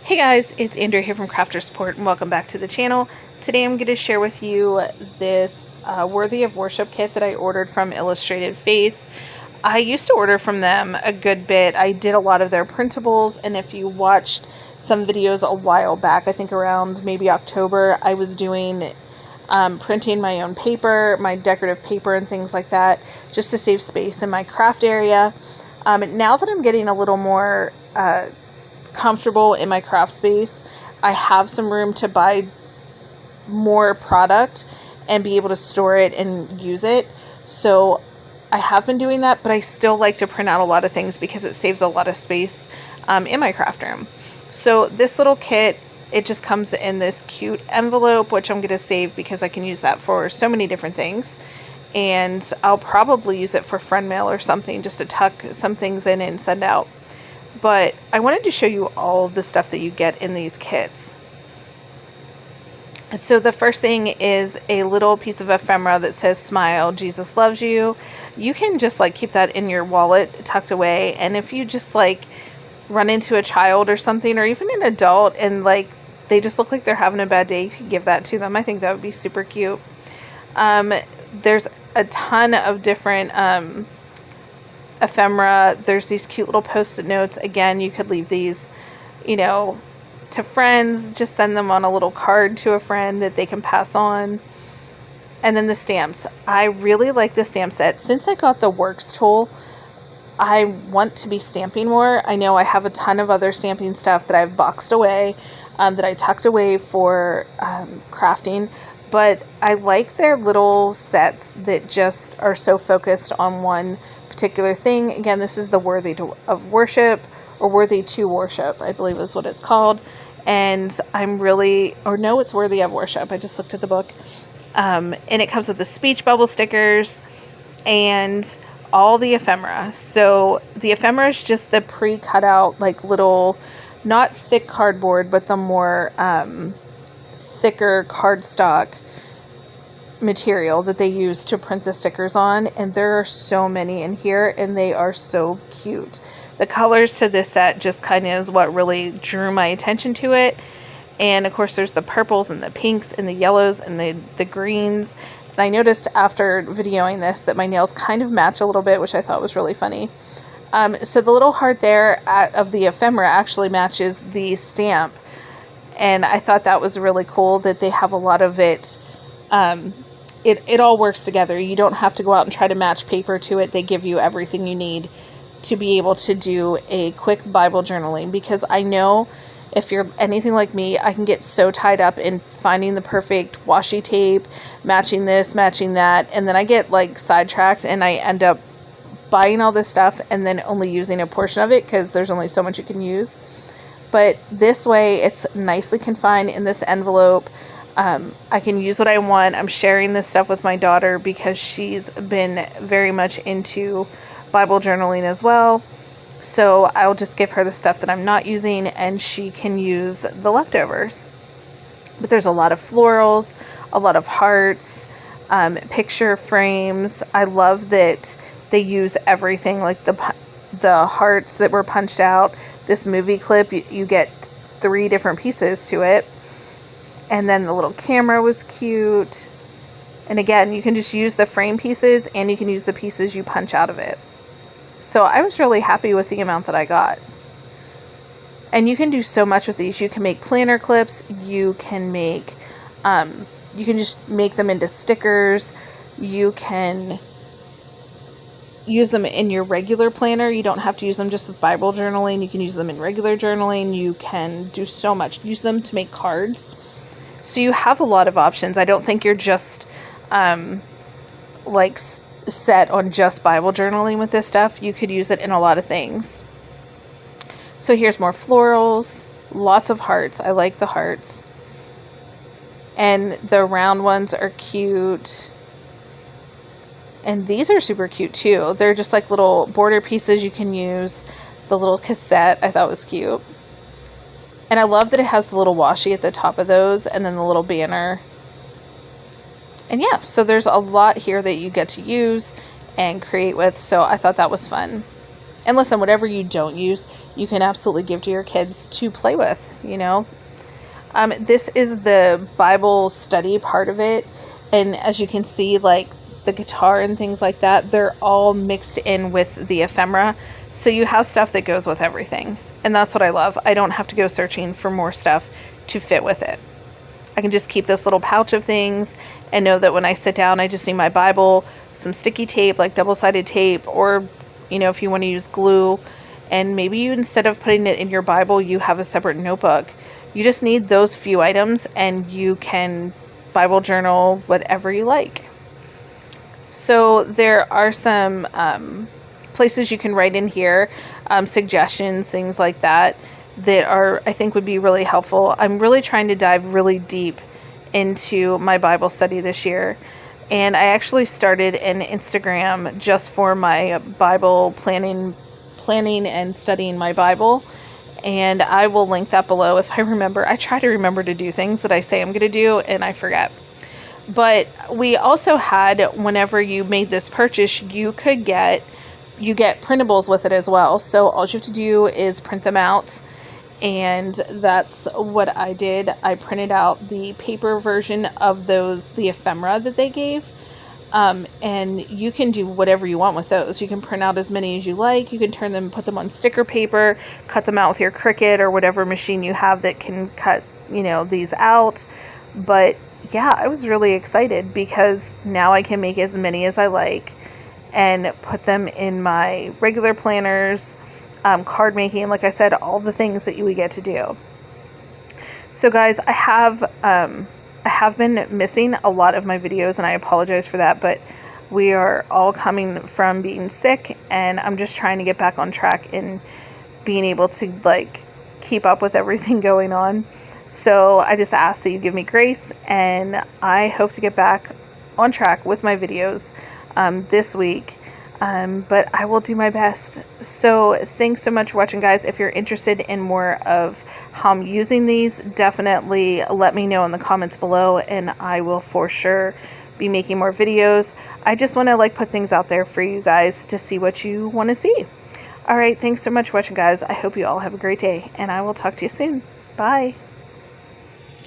Hey guys, it's Andrea here from Crafter Support and welcome back to the channel. Today I'm going to share with you this Worthy of Worship kit that I ordered from Illustrated Faith. I used to order from them a good bit. I did a lot of their printables, and if you watched some videos a while back, I think around maybe October, I was doing printing my own paper, my decorative paper and things like that, just to save space in my craft area. Now that I'm getting a little more comfortable in my craft space, I have some room to buy more product and be able to store it and use it. So I have been doing that, but I still like to print out a lot of things because it saves a lot of space in my craft room. So this little kit, it just comes in this cute envelope, which I'm going to save because I can use that for so many different things. And I'll probably use it for friend mail or something, just to tuck some things in and send out. But I wanted to show you all the stuff that you get in these kits. So the first thing is a little piece of ephemera that says "Smile, Jesus loves you." You can just like keep that in your wallet tucked away, and if you just like run into a child or something, or even an adult, and like they just look like they're having a bad day, you can give that to them. I think that would be super cute. There's a ton of different ephemera. There's these cute little post-it notes. Again, you could leave these, to friends. Just send them on a little card to a friend that they can pass on. And then the stamps. I really like the stamp set. Since I got the Works tool, I want to be stamping more. I know I have a ton of other stamping stuff that I've boxed away, that I tucked away for crafting. But I like their little sets that just are so focused on one particular thing. Again, this is the Worthy of Worship, or Worthy to Worship, I believe is what it's called. And it's Worthy of Worship. I just looked at the book. And it comes with the speech bubble stickers and all the ephemera. So the ephemera is just the pre-cut out, like little, not thick cardboard, but the more thicker cardstock material that they use to print the stickers on. And there are so many in here, and they are so cute. The colors to this set just kind of is what really drew my attention to it. And of course there's the purples and the pinks and the yellows and the greens. And I noticed after videoing this that my nails kind of match a little bit, which I thought was really funny. So the little heart there of the ephemera actually matches the stamp. And I thought that was really cool that they have a lot of it. It all works together. You don't have to go out and try to match paper to it. They give you everything you need to be able to do a quick Bible journaling. Because I know if you're anything like me, I can get so tied up in finding the perfect washi tape, matching this, matching that. And then I get like sidetracked and I end up buying all this stuff and then only using a portion of it because there's only so much you can use. But this way, it's nicely confined in this envelope. I can use what I want. I'm sharing this stuff with my daughter because she's been very much into Bible journaling as well. So I'll just give her the stuff that I'm not using and she can use the leftovers. But there's a lot of florals, a lot of hearts, picture frames. I love that they use everything, like the hearts that were punched out. This movie clip, you get 3 different pieces to it. And then the little camera was cute. And again, you can just use the frame pieces and you can use the pieces you punch out of it. So I was really happy with the amount that I got. And you can do so much with these. You can make planner clips. You can make, you can just make them into stickers. You can use them in your regular planner. You don't have to use them just with Bible journaling. You can use them in regular journaling. You can do so much. Use them to make cards. So you have a lot of options. I don't think you're just set on just Bible journaling with this stuff. You could use it in a lot of things. So here's more florals, lots of hearts. I like the hearts. And the round ones are cute. And these are super cute too. They're just like little border pieces you can use. The little cassette I thought was cute. And I love that it has the little washi at the top of those and then the little banner. And yeah, so there's a lot here that you get to use and create with. So I thought that was fun. And listen, whatever you don't use, you can absolutely give to your kids to play with, you know. This is the Bible study part of it. And as you can see, like the guitar and things like that, they're all mixed in with the ephemera. So you have stuff that goes with everything. And that's what I love. I don't have to go searching for more stuff to fit with it. I can just keep this little pouch of things and know that when I sit down, I just need my Bible, some sticky tape, like double-sided tape, or, you know, if you want to use glue, and maybe you, instead of putting it in your Bible, you have a separate notebook. You just need those few items and you can Bible journal whatever you like. So there are some places you can write in here, suggestions, things like that are, I think, would be really helpful. I'm really trying to dive really deep into my Bible study this year. And I actually started an Instagram just for my Bible planning and studying my Bible. And I will link that below if I remember. I try to remember to do things that I say I'm going to do and I forget. But we also had, whenever you made this purchase, you get printables with it as well. So all you have to do is print them out. And that's what I did. I printed out the paper version of the ephemera that they gave. And you can do whatever you want with those. You can print out as many as you like. You can turn them, put them on sticker paper, cut them out with your Cricut or whatever machine you have that can cut, you know, these out. But yeah, I was really excited because now I can make as many as I like and put them in my regular planners, card making, like I said, all the things that you would get to do. So guys, I have been missing a lot of my videos and I apologize for that, but we are all coming from being sick and I'm just trying to get back on track and being able to like keep up with everything going on. So I just ask that you give me grace, and I hope to get back on track with my videos this week. But I will do my best. So thanks so much for watching, guys. If you're interested in more of how I'm using these, definitely let me know in the comments below, and I will for sure be making more videos. I just want to like put things out there for you guys to see what you want to see. All right, thanks so much for watching, guys. I hope you all have a great day, and I will talk to you soon. Bye.